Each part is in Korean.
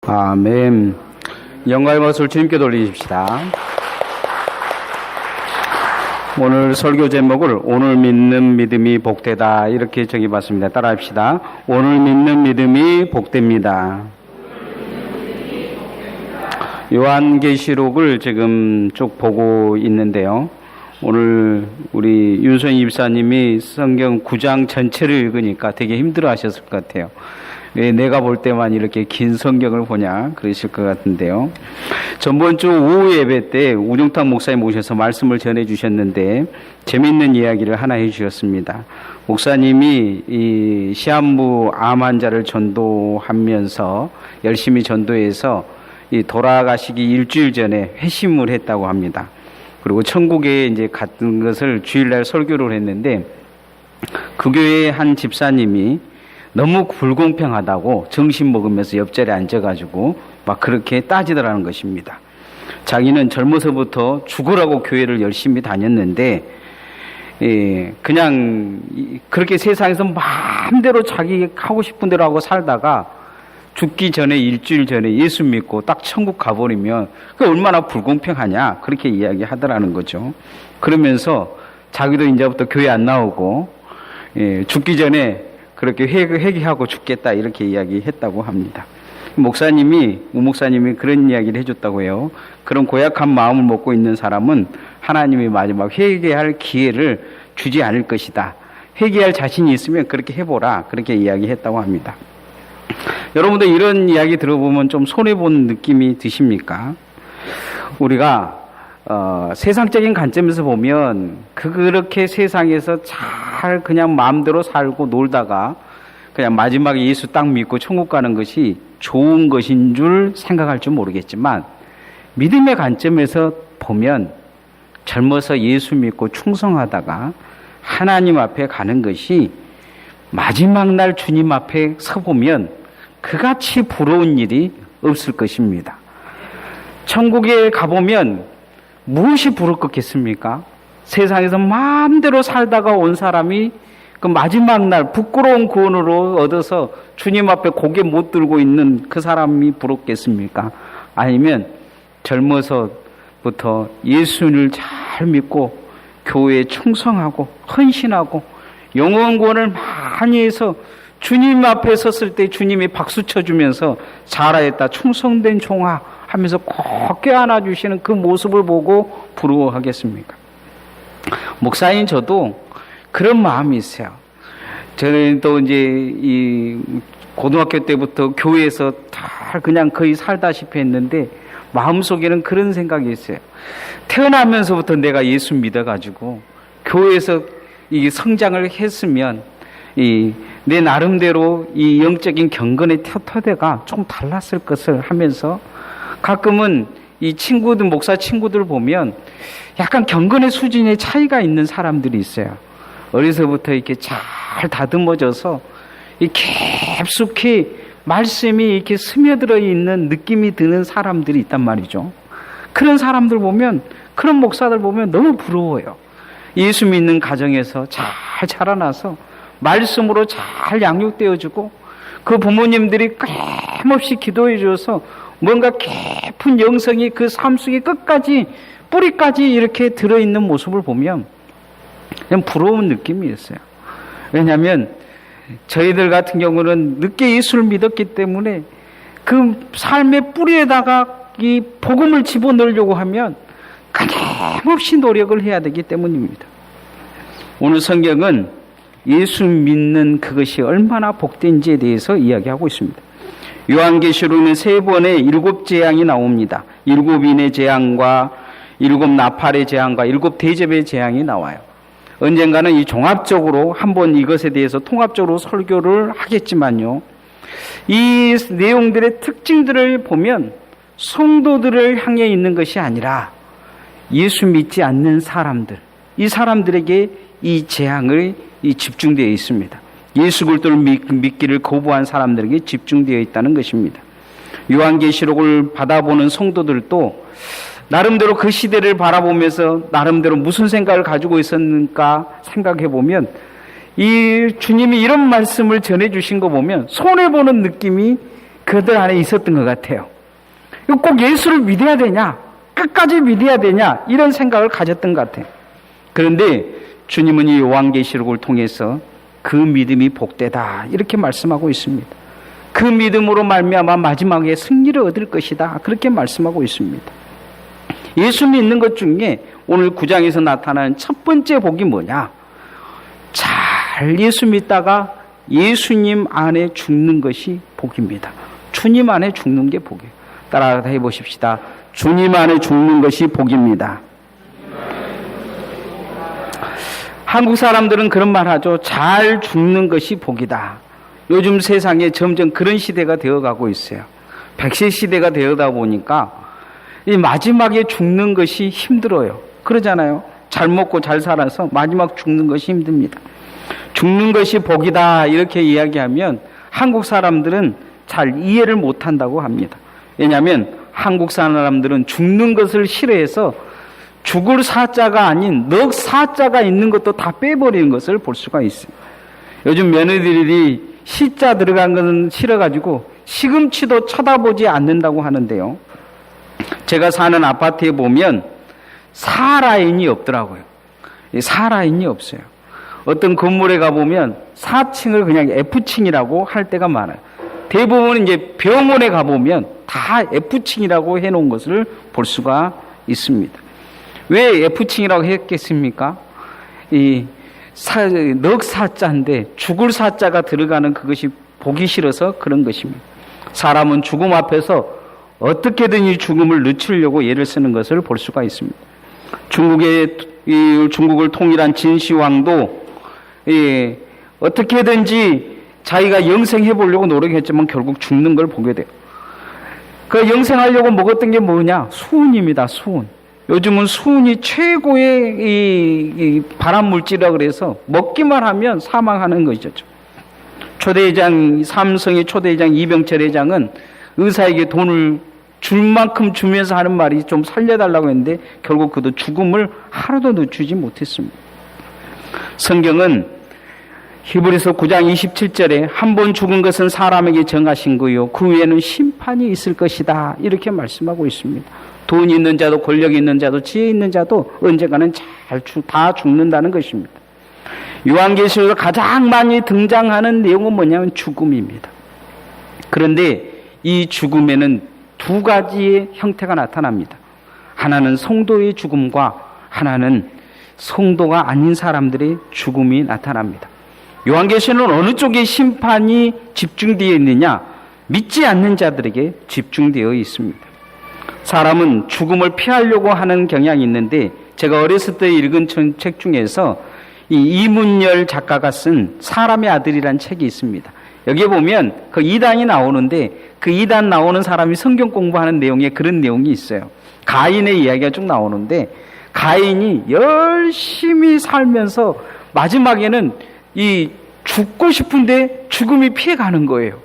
아멘. 영광의 박수를 주님께 돌리십시다. 오늘 설교 제목을 오늘 믿는 믿음이 복되다 이렇게 정해봤습니다. 따라합시다. 오늘 믿는 믿음이 복됩니다. 요한계시록을 지금 쭉 보고 있는데요. 오늘 우리 윤선희 집사님이 성경 9장 전체를 읽으니까 되게 힘들어 하셨을 것 같아요. 왜 내가 볼 때만 이렇게 긴 성경을 보냐 그러실 것 같은데요. 전번 주 오후 예배 때 우중탁 목사님 오셔서 말씀을 전해 주셨는데 재미있는 이야기를 하나 해 주셨습니다. 목사님이 이 시한부 암 환자를 전도하면서 열심히 전도해서 이 돌아가시기 일주일 전에 회심을 했다고 합니다. 그리고 천국에 이제 갔던 것을 주일날 설교를 했는데 그 교회의 한 집사님이 너무 불공평하다고 점심 먹으면서 옆자리에 앉아가지고 막 그렇게 따지더라는 것입니다. 자기는 젊어서부터 죽으라고 교회를 열심히 다녔는데 그냥 그렇게 세상에서 마음대로 자기 하고 싶은 대로 하고 살다가 죽기 전에 일주일 전에 예수 믿고 딱 천국 가버리면 그게 얼마나 불공평하냐 그렇게 이야기하더라는 거죠. 그러면서 자기도 이제부터 교회 안 나오고 죽기 전에 그렇게 회개하고 죽겠다 이렇게 이야기했다고 합니다. 우 목사님이 그런 이야기를 해줬다고 해요. 그런 고약한 마음을 먹고 있는 사람은 하나님이 마지막 회개할 기회를 주지 않을 것이다. 회개할 자신이 있으면 그렇게 해보라 그렇게 이야기했다고 합니다. 여러분들 이런 이야기 들어보면 좀 손해보는 느낌이 드십니까? 우리가 세상적인 관점에서 보면 그렇게 세상에서 잘 그냥 마음대로 살고 놀다가 그냥 마지막에 예수 딱 믿고 천국 가는 것이 좋은 것인 줄 생각할 줄 모르겠지만 믿음의 관점에서 보면 젊어서 예수 믿고 충성하다가 하나님 앞에 가는 것이 마지막 날 주님 앞에 서보면 그같이 부러운 일이 없을 것입니다. 천국에 가보면 무엇이 부러울 것 같겠습니까? 세상에서 마음대로 살다가 온 사람이 그 마지막 날 부끄러운 구원으로 얻어서 주님 앞에 고개 못 들고 있는 그 사람이 부럽겠습니까? 아니면 젊어서부터 예수를 잘 믿고 교회에 충성하고 헌신하고 영원 구원을 많이 해서 주님 앞에 섰을 때 주님이 박수 쳐주면서 잘하였다 충성된 종아 하면서 꼭 껴안아 주시는 그 모습을 보고 부러워하겠습니까? 목사인 저도 그런 마음이 있어요. 저는 또 이제 이 고등학교 때부터 교회에서 다 그냥 거의 살다시피 했는데 마음속에는 그런 생각이 있어요. 태어나면서부터 내가 예수 믿어가지고 교회에서 이 성장을 했으면 내 나름대로 이 영적인 경건의 토대가 좀 달랐을 것을 하면서 가끔은 이 친구들, 목사 친구들 보면 약간 경건의 수준의 차이가 있는 사람들이 있어요. 어려서부터 이렇게 잘 다듬어져서 깊숙이 말씀이 이렇게 스며들어 있는 느낌이 드는 사람들이 있단 말이죠. 그런 사람들 보면, 그런 목사들 보면 너무 부러워요. 예수 믿는 가정에서 잘 자라나서 말씀으로 잘 양육되어주고 그 부모님들이 끊임없이 기도해 줘서 뭔가 깊은 영성이 그 삶 속에 끝까지 뿌리까지 이렇게 들어있는 모습을 보면 그냥 부러운 느낌이 있어요. 왜냐하면 저희들 같은 경우는 늦게 예수를 믿었기 때문에 그 삶의 뿌리에다가 이 복음을 집어넣으려고 하면 끊임없이 노력을 해야 되기 때문입니다. 오늘 성경은 예수 믿는 그것이 얼마나 복된지에 대해서 이야기하고 있습니다. 요한계시록은 3번의 7재앙이 나옵니다. 7인의 재앙과 7 나팔의 재앙과 7 대접의 재앙이 나와요. 언젠가는 이 종합적으로 한번 이것에 대해서 통합적으로 설교를 하겠지만요. 이 내용들의 특징들을 보면 성도들을 향해 있는 것이 아니라 예수 믿지 않는 사람들, 이 사람들에게 이 재앙을 집중되어 있습니다. 예수 그리스도를 믿기를 거부한 사람들에게 집중되어 있다는 것입니다. 요한계시록을 받아보는 성도들도 나름대로 그 시대를 바라보면서 나름대로 무슨 생각을 가지고 있었는가 생각해 보면 이 주님이 이런 말씀을 전해 주신 거 보면 손해보는 느낌이 그들 안에 있었던 것 같아요. 꼭 예수를 믿어야 되냐? 끝까지 믿어야 되냐? 이런 생각을 가졌던 것 같아요. 그런데 주님은 이 요한계시록을 통해서 그 믿음이 복되다 이렇게 말씀하고 있습니다. 그 믿음으로 말미암아 마지막에 승리를 얻을 것이다 그렇게 말씀하고 있습니다. 예수 믿는 것 중에 오늘 9장에서 나타나는 첫 번째 복이 뭐냐? 잘 예수 믿다가 예수님 안에 죽는 것이 복입니다. 주님 안에 죽는 게 복이에요. 따라 해보십시다. 주님 안에 죽는 것이 복입니다. 한국 사람들은 그런 말 하죠. 잘 죽는 것이 복이다. 요즘 세상에 점점 그런 시대가 되어가고 있어요. 백세 시대가 되어다 보니까 이 마지막에 죽는 것이 힘들어요. 그러잖아요. 잘 먹고 잘 살아서 마지막 죽는 것이 힘듭니다. 죽는 것이 복이다 이렇게 이야기하면 한국 사람들은 잘 이해를 못한다고 합니다. 왜냐하면 한국 사람들은 죽는 것을 싫어해서 죽을 사자가 아닌 넉 사자가 있는 것도 다 빼버리는 것을 볼 수가 있어요. 요즘 며느리들이 시자 들어간 것은 싫어가지고 시금치도 쳐다보지 않는다고 하는데요. 제가 사는 아파트에 보면 사라인이 없더라고요. 사라인이 없어요. 어떤 건물에 가보면 4층을 그냥 F층이라고 할 때가 많아요. 대부분 이제 병원에 가보면 다 F층이라고 해놓은 것을 볼 수가 있습니다. 왜 F층이라고 했겠습니까? 넉 사자인데 죽을 사자가 들어가는 그것이 보기 싫어서 그런 것입니다. 사람은 죽음 앞에서 어떻게든 이 죽음을 늦추려고 애를 쓰는 것을 볼 수가 있습니다. 중국을 통일한 진시황도 어떻게든지 자기가 영생해 보려고 노력했지만 결국 죽는 걸 보게 돼요. 그 영생하려고 먹었던 게 뭐냐? 수은입니다. 수은. 요즘은 수은이 최고의 이 발암 물질이라 그래서 먹기만 하면 사망하는 것이죠. 초대회장, 삼성의 초대회장 이병철 회장은 의사에게 돈을 줄 만큼 주면서 하는 말이 좀 살려달라고 했는데 결국 그도 죽음을 하루도 늦추지 못했습니다. 성경은 히브리서 9장 27절에 한 번 죽은 것은 사람에게 정하신 거요 그 후에는 심판이 있을 것이다 이렇게 말씀하고 있습니다. 돈 있는 자도 권력 있는 자도 지혜 있는 자도 언젠가는 다 죽는다는 것입니다. 요한계시록에 가장 많이 등장하는 내용은 뭐냐면 죽음입니다. 그런데 이 죽음에는 두 가지의 형태가 나타납니다. 하나는 성도의 죽음과 하나는 성도가 아닌 사람들의 죽음이 나타납니다. 요한계시록은 어느 쪽에 심판이 집중되어 있느냐? 믿지 않는 자들에게 집중되어 있습니다. 사람은 죽음을 피하려고 하는 경향이 있는데 제가 어렸을 때 읽은 책 중에서 이 이문열 작가가 쓴 사람의 아들이라는 책이 있습니다. 여기에 보면 그 이단이 나오는데 그 이단 나오는 사람이 성경 공부하는 내용에 그런 내용이 있어요. 가인의 이야기가 쭉 나오는데 가인이 열심히 살면서 마지막에는 이 죽고 싶은데 죽음이 피해가는 거예요.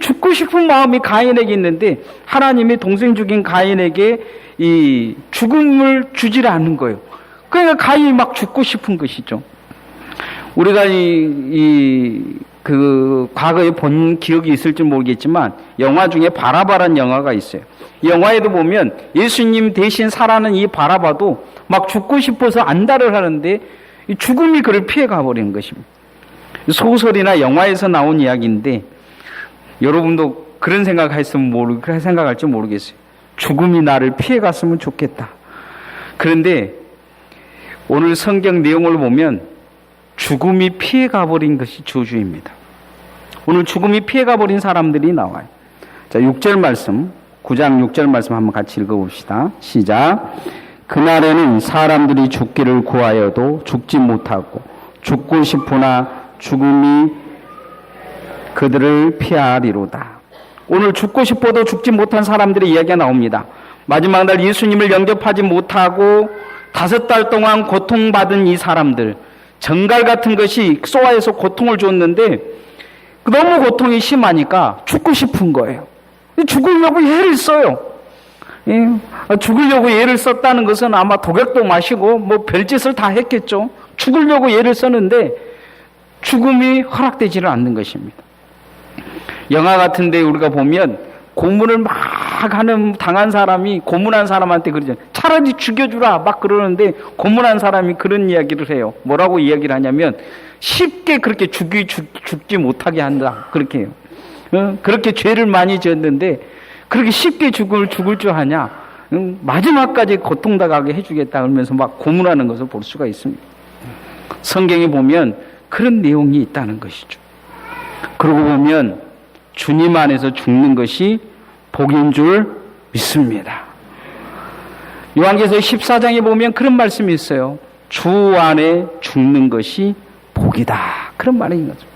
죽고 싶은 마음이 가인에게 있는데 하나님이 동생 죽인 가인에게 이 죽음을 주질 않는 거예요. 그러니까 가인이 막 죽고 싶은 것이죠. 우리가 그 과거에 본 기억이 있을지 모르겠지만 영화 중에 바라바라는 영화가 있어요. 이 영화에도 보면 예수님 대신 살아는 이 바라바도 막 죽고 싶어서 안달을 하는데 이 죽음이 그를 피해가 버리는 것입니다. 소설이나 영화에서 나온 이야기인데 여러분도 그런 생각할지 모르겠어요. 죽음이 나를 피해갔으면 좋겠다. 그런데 오늘 성경 내용을 보면 죽음이 피해가버린 것이 저주입니다. 오늘 죽음이 피해가버린 사람들이 나와요. 자, 6절 말씀, 9장 6절 말씀 한번 같이 읽어봅시다. 시작. 그날에는 사람들이 죽기를 구하여도 죽지 못하고 죽고 싶으나 죽음이 그들을 피하리로다. 오늘 죽고 싶어도 죽지 못한 사람들의 이야기가 나옵니다. 마지막 날 예수님을 영접하지 못하고 5달 동안 고통받은 이 사람들, 정갈 같은 것이 쏘아에서 고통을 줬는데 너무 고통이 심하니까 죽고 싶은 거예요. 죽으려고 애를 써요. 죽으려고 애를 썼다는 것은 아마 독약도 마시고 뭐 별짓을 다 했겠죠. 죽으려고 애를 썼는데 죽음이 허락되지를 않는 것입니다. 영화 같은데 우리가 보면 고문을 막 당한 사람이 고문한 사람한테 그러죠. 차라리 죽여주라 막 그러는데 고문한 사람이 그런 이야기를 해요. 뭐라고 이야기를 하냐면 쉽게 그렇게 죽지 못하게 한다. 그렇게 해요. 그렇게 죄를 많이 지었는데 그렇게 쉽게 죽을 줄 하냐. 마지막까지 고통당하게 해주겠다 그러면서 막 고문하는 것을 볼 수가 있습니다. 성경에 보면 그런 내용이 있다는 것이죠. 그러고 보면 주님 안에서 죽는 것이 복인 줄 믿습니다. 요한계시록 14장에 보면 그런 말씀이 있어요. 주 안에 죽는 것이 복이다. 그런 말인 거죠.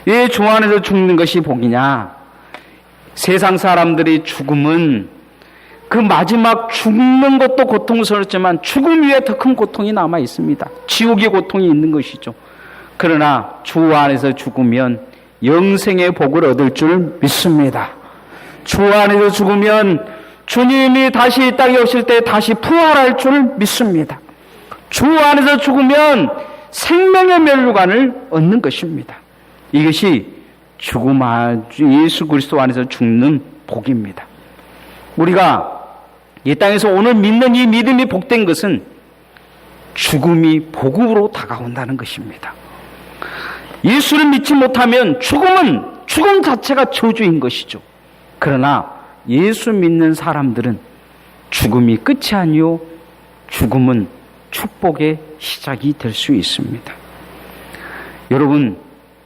왜 주 안에서 죽는 것이 복이냐? 세상 사람들의 죽음은 그 마지막 죽는 것도 고통스럽지만 죽음 위에 더 큰 고통이 남아 있습니다. 지옥의 고통이 있는 것이죠. 그러나 주 안에서 죽으면 영생의 복을 얻을 줄 믿습니다. 주 안에서 죽으면 주님이 다시 이 땅에 오실 때 다시 부활할 줄 믿습니다. 주 안에서 죽으면 생명의 멸류관을 얻는 것입니다. 이것이 예수 그리스도 안에서 죽는 복입니다. 우리가 이 땅에서 오늘 믿는 이 믿음이 복된 것은 죽음이 복으로 다가온다는 것입니다. 예수를 믿지 못하면 죽음 자체가 저주인 것이죠. 그러나 예수 믿는 사람들은 죽음이 끝이 아니요 죽음은 축복의 시작이 될 수 있습니다. 여러분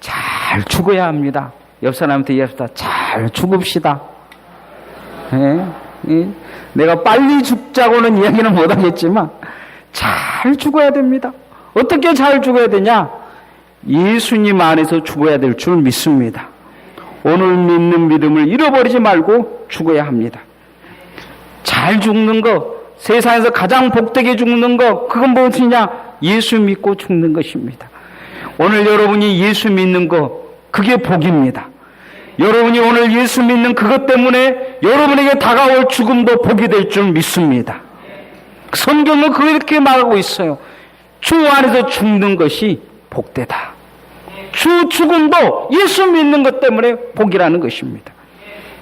잘 죽어야 합니다. 옆 사람한테 얘기합시다. 잘 죽읍시다. 내가 빨리 죽자고는 이야기는 못하겠지만 잘 죽어야 됩니다. 어떻게 잘 죽어야 되냐? 예수님 안에서 죽어야 될 줄 믿습니다. 오늘 믿는 믿음을 잃어버리지 말고 죽어야 합니다. 잘 죽는 거, 세상에서 가장 복되게 죽는 거, 그건 무엇이냐? 예수 믿고 죽는 것입니다. 오늘 여러분이 예수 믿는 거, 그게 복입니다. 여러분이 오늘 예수 믿는 그것 때문에 여러분에게 다가올 죽음도 복이 될 줄 믿습니다. 성경은 그렇게 말하고 있어요. 주 안에서 죽는 것이 복되다. 주 죽음도 예수 믿는 것 때문에 복이라는 것입니다.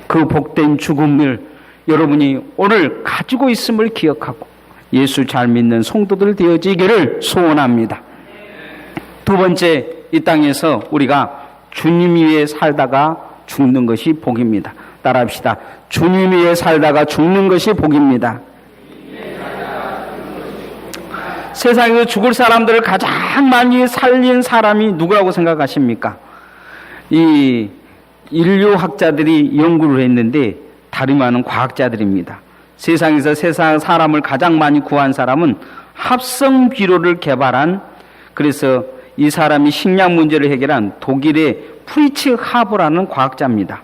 그 복된 죽음을 여러분이 오늘 가지고 있음을 기억하고 예수 잘 믿는 성도들 되어지기를 소원합니다. 두 번째, 이 땅에서 우리가 주님 위에 살다가 죽는 것이 복입니다. 따라합시다. 주님 위에 살다가 죽는 것이 복입니다. 세상에서 죽을 사람들을 가장 많이 살린 사람이 누구라고 생각하십니까? 이 인류학자들이 연구를 했는데 다름 아닌 과학자들입니다. 세상에서 세상 사람을 가장 많이 구한 사람은 합성 비료를 개발한, 그래서 이 사람이 식량 문제를 해결한 독일의 프리츠 하버라는 과학자입니다.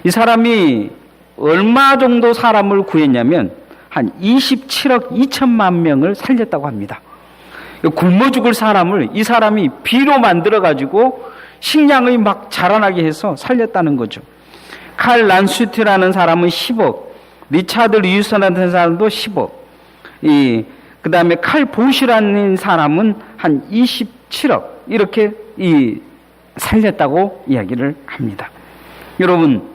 이 사람이 얼마 정도 사람을 구했냐면 한 27억 2천만 명을 살렸다고 합니다. 굶어 죽을 사람을 이 사람이 비로 만들어가지고 식량이 막 자라나게 해서 살렸다는 거죠. 칼 란슈트라는 사람은 10억, 리차드 리유선이라는 사람도 10억, 그 다음에 칼 보시라는 사람은 한 27억, 이렇게 살렸다고 이야기를 합니다. 여러분,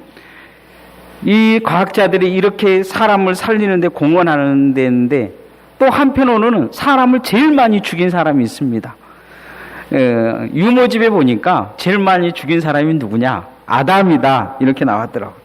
이 과학자들이 이렇게 사람을 살리는데 공헌하는 데인데 또 한편으로는 사람을 제일 많이 죽인 사람이 있습니다. 유모집에 보니까 제일 많이 죽인 사람이 누구냐? 아담이다, 이렇게 나왔더라고요.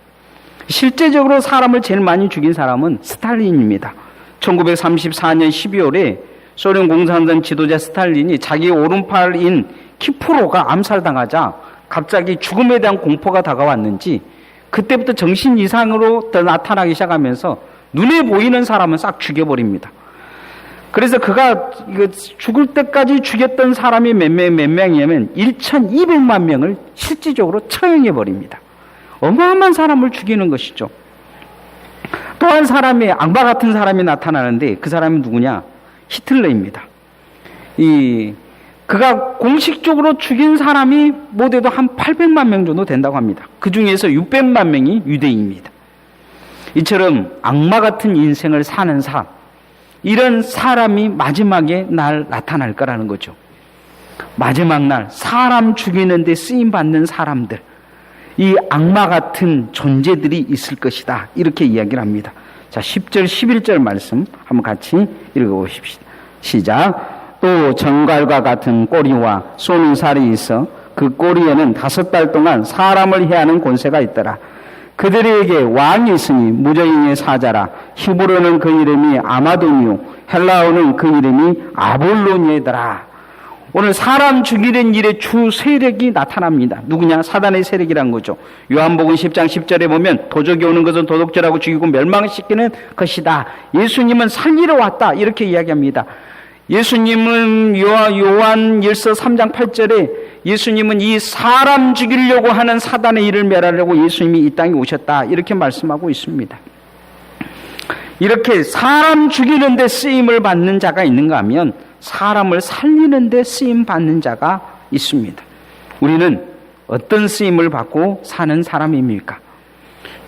실제적으로 사람을 제일 많이 죽인 사람은 스탈린입니다. 1934년 12월에 소련 공산당 지도자 스탈린이 자기 오른팔인 키프로가 암살당하자 갑자기 죽음에 대한 공포가 다가왔는지 그때부터 정신 이상으로 나타나기 시작하면서 눈에 보이는 사람은 싹 죽여버립니다. 그래서 그가 죽을 때까지 죽였던 사람이 몇 명이냐면 1,200만 명을 실질적으로 처형해버립니다. 어마어마한 사람을 죽이는 것이죠. 또 한 사람이, 악마 같은 사람이 나타나는데 그 사람이 누구냐? 히틀러입니다. 그가 공식적으로 죽인 사람이 못해도 한 800만 명 정도 된다고 합니다. 그 중에서 600만 명이 유대인입니다. 이처럼 악마 같은 인생을 사는 사람, 이런 사람이 마지막에 날 나타날 거라는 거죠. 마지막 날 사람 죽이는 데 쓰임받는 사람들, 이 악마 같은 존재들이 있을 것이다. 이렇게 이야기를 합니다. 자, 10절, 11절 말씀 한번 같이 읽어보십시다. 시작. 또 정갈과 같은 꼬리와 쏘는 살이 있어 그 꼬리에는 5달 동안 사람을 해하는 권세가 있더라. 그들에게 왕이 있으니 무저인의 사자라. 히브리어는 그 이름이 아마도니오, 헬라어는 그 이름이 아볼로니에더라. 오늘 사람 죽이는 일의 주 세력이 나타납니다. 누구냐? 사단의 세력이란 거죠. 요한복음 10장 10절에 보면 도적이 오는 것은 도둑질하고 죽이고 멸망시키는 것이다. 예수님은 살리러 왔다. 이렇게 이야기합니다. 예수님은 요한일서 3장 8절에 예수님은 이 사람 죽이려고 하는 사단의 일을 멸하려고 예수님이 이 땅에 오셨다. 이렇게 말씀하고 있습니다. 이렇게 사람 죽이는 데 쓰임을 받는 자가 있는가 하면 사람을 살리는 데 쓰임 받는 자가 있습니다. 우리는 어떤 쓰임을 받고 사는 사람입니까?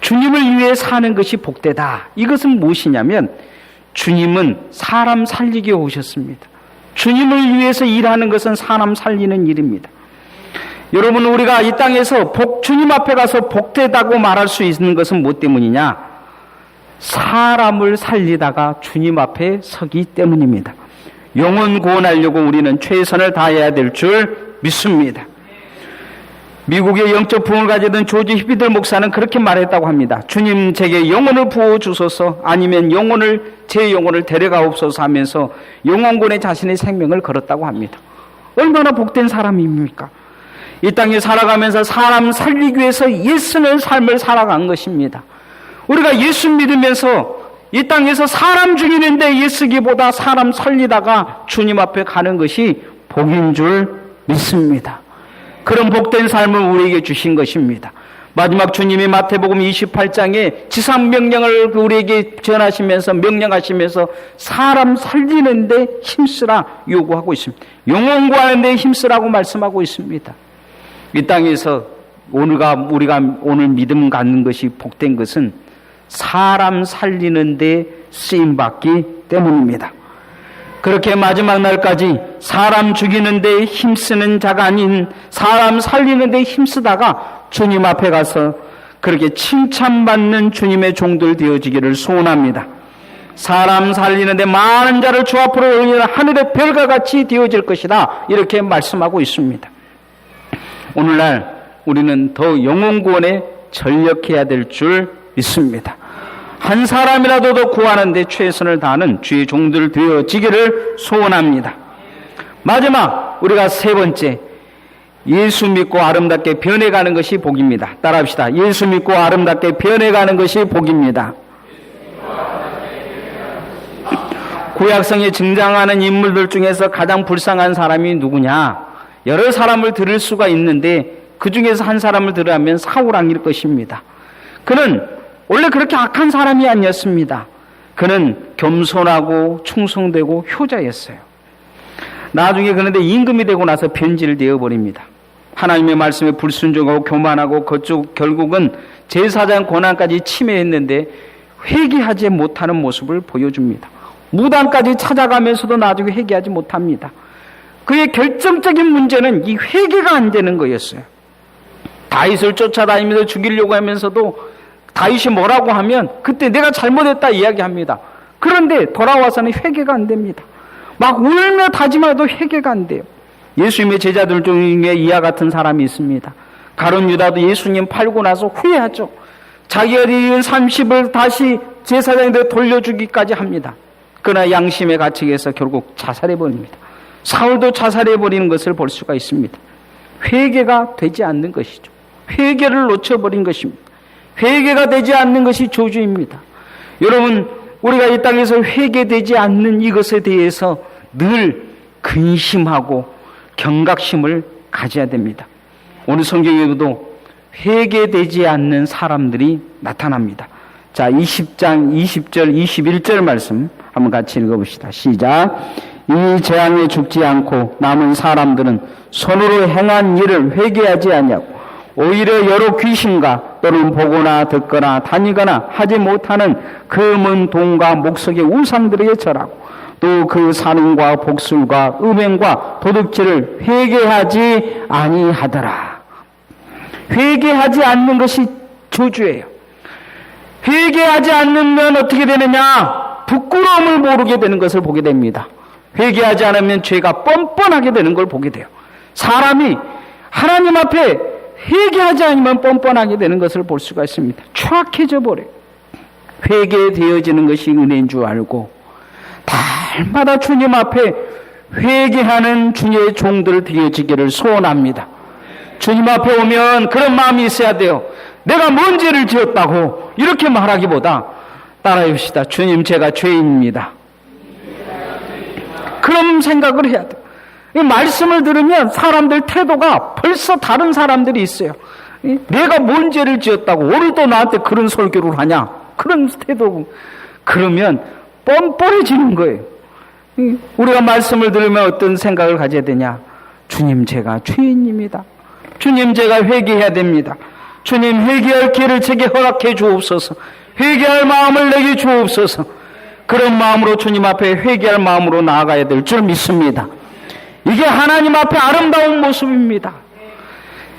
주님을 위해 사는 것이 복되다. 이것은 무엇이냐면 주님은 사람 살리기 오셨습니다. 주님을 위해서 일하는 것은 사람 살리는 일입니다. 여러분, 우리가 이 땅에서 주님 앞에 가서 복되다고 말할 수 있는 것은 무엇 때문이냐? 사람을 살리다가 주님 앞에 서기 때문입니다. 영혼 구원하려고 우리는 최선을 다해야 될 줄 믿습니다. 미국의 영적 부흥을 가지던 조지 히피들 목사는 그렇게 말했다고 합니다. 주님 제게 영혼을 부어주소서, 아니면 제 영혼을 데려가옵소서 하면서 영혼군에 자신의 생명을 걸었다고 합니다. 얼마나 복된 사람입니까? 이 땅에 살아가면서 사람 살리기 위해서 예수의 삶을 살아간 것입니다. 우리가 예수 믿으면서 이 땅에서 사람 죽이는데 예수기보다 사람 살리다가 주님 앞에 가는 것이 복인 줄 믿습니다. 그런 복된 삶을 우리에게 주신 것입니다. 마지막 주님이 마태복음 28장에 지상명령을 우리에게 전하시면서 명령하시면서 사람 살리는데 힘쓰라 요구하고 있습니다. 영혼 구하는 데 힘쓰라고 말씀하고 있습니다. 이 땅에서 우리가 오늘 믿음 갖는 것이 복된 것은 사람 살리는 데 쓰임받기 때문입니다. 그렇게 마지막 날까지 사람 죽이는 데 힘쓰는 자가 아닌 사람 살리는 데 힘쓰다가 주님 앞에 가서 그렇게 칭찬받는 주님의 종들 되어지기를 소원합니다. 사람 살리는 데 많은 자를 주 앞으로 올리는 하늘의 별과 같이 되어질 것이다. 이렇게 말씀하고 있습니다. 오늘날 우리는 더 영혼 구원에 전력해야 될 줄 믿습니다. 한 사람이라도 더 구하는 데 최선을 다하는 주의 종들 되어지기를 소원합니다. 마지막 우리가 세 번째, 예수 믿고 아름답게 변해가는 것이 복입니다. 따라합시다. 예수 믿고 아름답게 변해가는 것이 복입니다. 구약성에 등장하는 인물들 중에서 가장 불쌍한 사람이 누구냐? 여러 사람을 들을 수가 있는데 그 중에서 한 사람을 들으면 사울왕일 것입니다. 그는 원래 그렇게 악한 사람이 아니었습니다. 그는 겸손하고 충성되고 효자였어요. 나중에 그런데 임금이 되고 나서 변질을 되어버립니다. 하나님의 말씀에 불순종하고 교만하고 결국은 제사장 권한까지 침해했는데 회개하지 못하는 모습을 보여줍니다. 무당까지 찾아가면서도 나중에 회개하지 못합니다. 그의 결정적인 문제는 이 회개가 안 되는 거였어요. 다윗을 쫓아다니면서 죽이려고 하면서도 다윗이 뭐라고 하면 그때 내가 잘못했다 이야기합니다. 그런데 돌아와서는 회개가 안 됩니다. 막 울며 다짐해도 회개가 안 돼요. 예수님의 제자들 중에 이와 같은 사람이 있습니다. 가룟 유다도 예수님 팔고 나서 후회하죠. 자기가 잃은 30을 다시 제사장한테 돌려주기까지 합니다. 그러나 양심의 가책에서 결국 자살해버립니다. 사울도 자살해버리는 것을 볼 수가 있습니다. 회개가 되지 않는 것이죠. 회개를 놓쳐버린 것입니다. 회개가 되지 않는 것이 저주입니다. 여러분, 우리가 이 땅에서 회개되지 않는 이것에 대해서 늘 근심하고 경각심을 가져야 됩니다. 오늘 성경에도 회개되지 않는 사람들이 나타납니다. 자, 20장 20절 21절 말씀 한번 같이 읽어봅시다. 시작. 이 재앙에 죽지 않고 남은 사람들은 손으로 행한 일을 회개하지 아니하고 오히려 여러 귀신과 또는 보거나 듣거나 다니거나 하지 못하는 금은 동과 목석의 우상들에게 절하고 또 그 살인과 복술과 음행과 도둑질을 회개하지 아니하더라. 회개하지 않는 것이 저주예요. 회개하지 않으면 어떻게 되느냐? 부끄러움을 모르게 되는 것을 보게 됩니다. 회개하지 않으면 죄가 뻔뻔하게 되는 걸 보게 돼요. 사람이 하나님 앞에 회개하지 않으면 뻔뻔하게 되는 것을 볼 수가 있습니다. 추악해져 버려요. 회개되어지는 것이 은혜인 줄 알고 날마다 주님 앞에 회개하는 주님의 종들 되어지기를 소원합니다. 주님 앞에 오면 그런 마음이 있어야 돼요. 내가 뭔 죄를 지었다고 이렇게 말하기보다 따라해 봅시다. 주님, 제가 죄인입니다. 그런 생각을 해야 돼요. 이 말씀을 들으면 사람들 태도가 벌써 다른 사람들이 있어요. 내가 뭔 죄를 지었다고 오늘도 나한테 그런 설교를 하냐, 그런 태도. 그러면 뻔뻔해지는 거예요. 우리가 말씀을 들으면 어떤 생각을 가져야 되냐? 주님, 제가 죄인입니다. 주님, 제가 회개해야 됩니다. 주님, 회개할 길을 제게 허락해 주옵소서. 회개할 마음을 내게 주옵소서. 그런 마음으로 주님 앞에 회개할 마음으로 나아가야 될 줄 믿습니다. 이게 하나님 앞에 아름다운 모습입니다.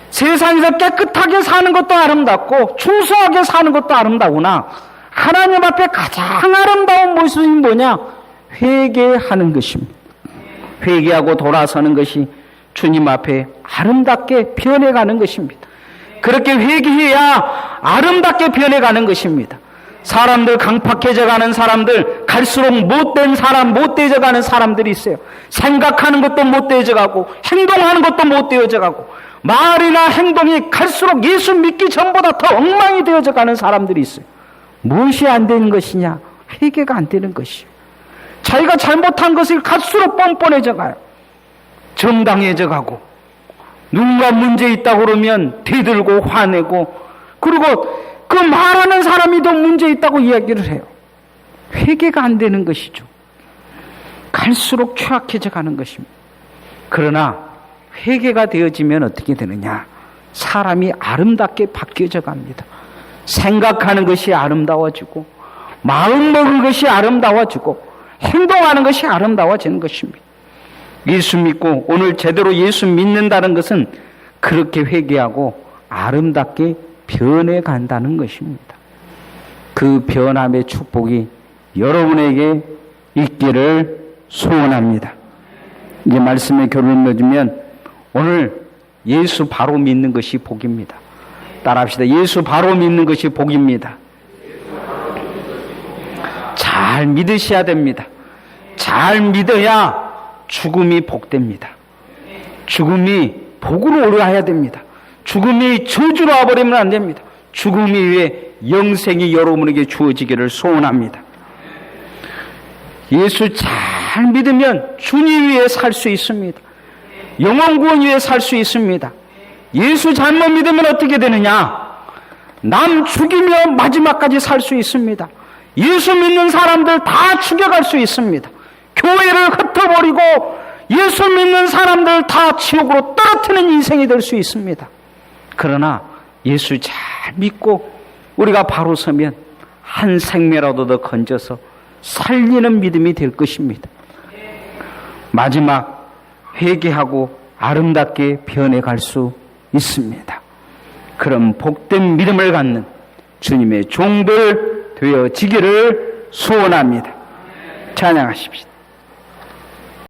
세상에서 깨끗하게 사는 것도 아름답고 충성하게 사는 것도 아름다구나. 하나님 앞에 가장 아름다운 모습이 뭐냐? 회개하는 것입니다. 회개하고 돌아서는 것이 주님 앞에 아름답게 변해가는 것입니다. 그렇게 회개해야 아름답게 변해가는 것입니다. 사람들, 강팍해져가는 사람들, 갈수록 못된 사람, 못되어져가는 사람들이 있어요. 생각하는 것도 못되어져가고 행동하는 것도 못되어져가고 말이나 행동이 갈수록 예수 믿기 전보다 더 엉망이 되어져가는 사람들이 있어요. 무엇이 안 되는 것이냐? 회개가 안 되는 것이에요. 자기가 잘못한 것을 갈수록 뻔뻔해져가요. 정당해져가고 누군가 문제 있다고 그러면 대들고 화내고, 그리고 그 말하는 사람이 더 문제 있다고 이야기를 해요. 회개가 안 되는 것이죠. 갈수록 추악해져 가는 것입니다. 그러나 회개가 되어지면 어떻게 되느냐? 사람이 아름답게 바뀌어져 갑니다. 생각하는 것이 아름다워지고 마음 먹은 것이 아름다워지고 행동하는 것이 아름다워지는 것입니다. 예수 믿고 오늘 제대로 예수 믿는다는 것은 그렇게 회개하고 아름답게 변해간다는 것입니다. 그 변함의 축복이 여러분에게 있기를 소원합니다. 이제 말씀에 결론을 넣어주면 오늘 예수 바로 믿는 것이 복입니다. 따라합시다. 예수 바로 믿는 것이 복입니다. 잘 믿으셔야 됩니다. 잘 믿어야 죽음이 복됩니다. 죽음이 복으로 오려야 됩니다. 죽음이 저주로 와버리면 안 됩니다. 죽음 이후에 영생이 여러분에게 주어지기를 소원합니다. 예수 잘 믿으면 주님 위에 살 수 있습니다. 영원 구원 위에 살 수 있습니다. 예수 잘못 믿으면 어떻게 되느냐? 남 죽이며 마지막까지 살 수 있습니다. 예수 믿는 사람들 다 죽여갈 수 있습니다. 교회를 흩어버리고 예수 믿는 사람들 다 지옥으로 떨어뜨리는 인생이 될 수 있습니다. 그러나 예수 잘 믿고 우리가 바로 서면 한 생명이라도 더 건져서 살리는 믿음이 될 것입니다. 마지막 회개하고 아름답게 변해갈 수 있습니다. 그런 복된 믿음을 갖는 주님의 종들 되어지기를 소원합니다. 찬양하십시다.